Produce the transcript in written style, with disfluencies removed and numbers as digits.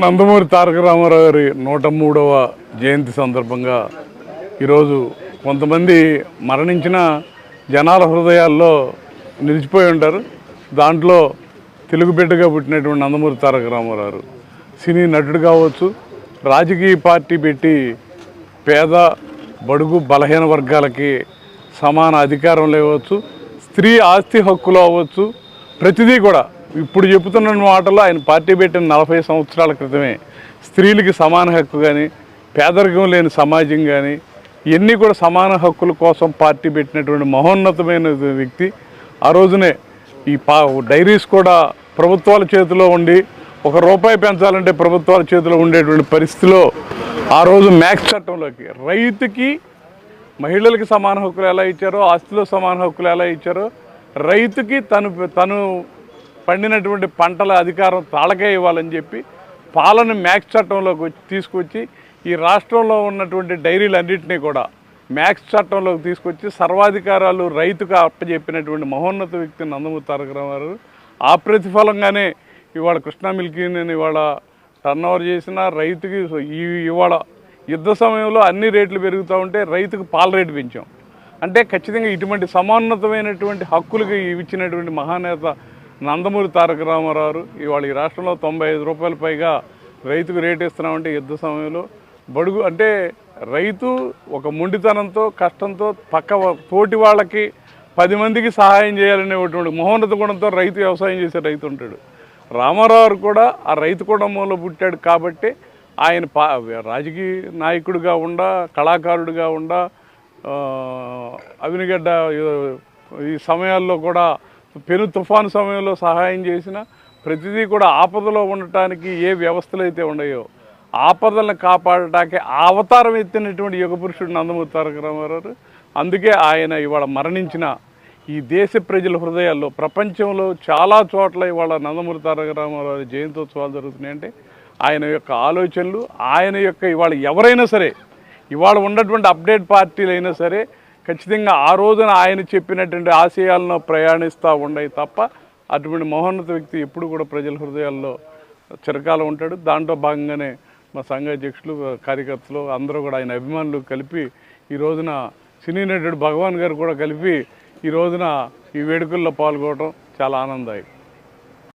నందమూరి తారక రామారావు గారి 103వ జయంతి సందర్భంగా ఈరోజు కొంతమంది మరణించిన జనాల హృదయాల్లో నిలిచిపోయి ఉంటారు. దాంట్లో తెలుగు బిడ్డగా పుట్టినటువంటి నందమూరి తారక రామారావు గారు సినీ నటుడు కావచ్చు, రాజకీయ పార్టీ పెట్టి పేద బడుగు బలహీన వర్గాలకి సమాన అధికారం లేవచ్చు, స్త్రీ ఆస్తి హక్కులు అవ్వచ్చు, ప్రతిదీ కూడా ఇప్పుడు చెబుతున్న మాటల్లో ఆయన పార్టీ పెట్టిన 40 సంవత్సరాల క్రితమే స్త్రీలకి సమాన హక్కు కానీ, పేదరికం లేని సమాజం కానీ, ఇవన్నీ కూడా సమాన హక్కుల కోసం పార్టీ పెట్టినటువంటి మహోన్నతమైన వ్యక్తి. ఆ రోజునే ఈ డైరీస్ కూడా ప్రభుత్వాల చేతిలో ఉండి ₹1 పెంచాలంటే ప్రభుత్వాల చేతిలో ఉండేటువంటి పరిస్థితిలో ఆ రోజు మ్యాక్స్ చట్టంలోకి రైతుకి మహిళలకి సమాన హక్కులు ఎలా ఇచ్చారో, ఆస్తిలో సమాన హక్కులు ఎలా ఇచ్చారో, రైతుకి తను పండినటువంటి పంటల అధికారం తాళకే ఇవ్వాలని చెప్పి పాలన మ్యాక్స్ చట్టంలోకి తీసుకొచ్చి ఈ రాష్ట్రంలో ఉన్నటువంటి డైరీలన్నింటినీ కూడా మ్యాక్స్ చట్టంలోకి తీసుకొచ్చి సర్వాధికారాలు రైతుకు అప్పచెప్పినటువంటి మహోన్నత వ్యక్తి నందమూరి తారక రామారావు. ఆ ప్రతిఫలంగానే ఇవాళ కృష్ణా మిల్కీ నేను ఇవాళ టర్న్ ఓవర్ చేసిన రైతుకి ఇవాళ యుద్ధ సమయంలో అన్ని రేట్లు పెరుగుతూ ఉంటే రైతుకు పాల రేటు పెంచాం. అంటే ఖచ్చితంగా ఇటువంటి సమానతమైనటువంటి హక్కులకి ఇచ్చినటువంటి మహానేత నందమూరి తారక రామారావు. ఇవాళ ఈ రాష్ట్రంలో ₹95 పైగా రైతుకు రేటు ఇస్తున్నామంటే యుద్ధ సమయంలో బడుగు అంటే రైతు ఒక మొండితనంతో కష్టంతో తోటి వాళ్ళకి 10 మందికి సహాయం చేయాలనేటువంటి మహోన్నత గుణంతో రైతు వ్యవసాయం చేసే రైతు ఉంటాడు. రామారావు కూడా ఆ రైతు కుటుంబంలో పుట్టాడు కాబట్టి ఆయన రాజకీయ నాయకుడిగా ఉండా, కళాకారుడిగా ఉండా, అవినిగడ్డ ఈ సమయాల్లో కూడా పెను తుఫాను సమయంలో సహాయం చేసిన ప్రతిదీ కూడా ఆపదలో ఉండటానికి ఏ వ్యవస్థలు అయితే ఉన్నాయో ఆపదలను కాపాడటానికి అవతారం ఎత్తినటువంటి యుగ పురుషుడు నందమూరి తారక రామారావు. అందుకే ఆయన ఇవాళ మరణించిన ఈ దేశ ప్రజల హృదయాల్లో ప్రపంచంలో చాలా చోట్ల ఇవాళ నందమూరి తారక రామారావు జయంతోత్సవాలు జరుగుతున్నాయంటే ఆయన యొక్క ఆలోచనలు, ఆయన యొక్క ఇవాళ ఎవరైనా సరే ఇవాళ ఉన్నటువంటి అప్డేట్ పార్టీలు అయినా సరే ఖచ్చితంగా ఆ రోజున ఆయన చెప్పినటువంటి ఆశయాలను ప్రయాణిస్తూ ఉన్నాయి తప్ప అటువంటి మహోన్నత వ్యక్తి ఎప్పుడు కూడా ప్రజల హృదయాల్లో చిరకాలం ఉంటాడు. దాంట్లో భాగంగానే మా సంఘ అధ్యక్షులు, కార్యకర్తలు అందరూ కూడా ఆయన అభిమానులు కలిపి ఈ రోజున సినీ నటుడు భగవాన్ గారు కూడా కలిపి ఈ రోజున ఈ వేడుకల్లో పాల్గొనడం చాలా ఆనందదాయకం.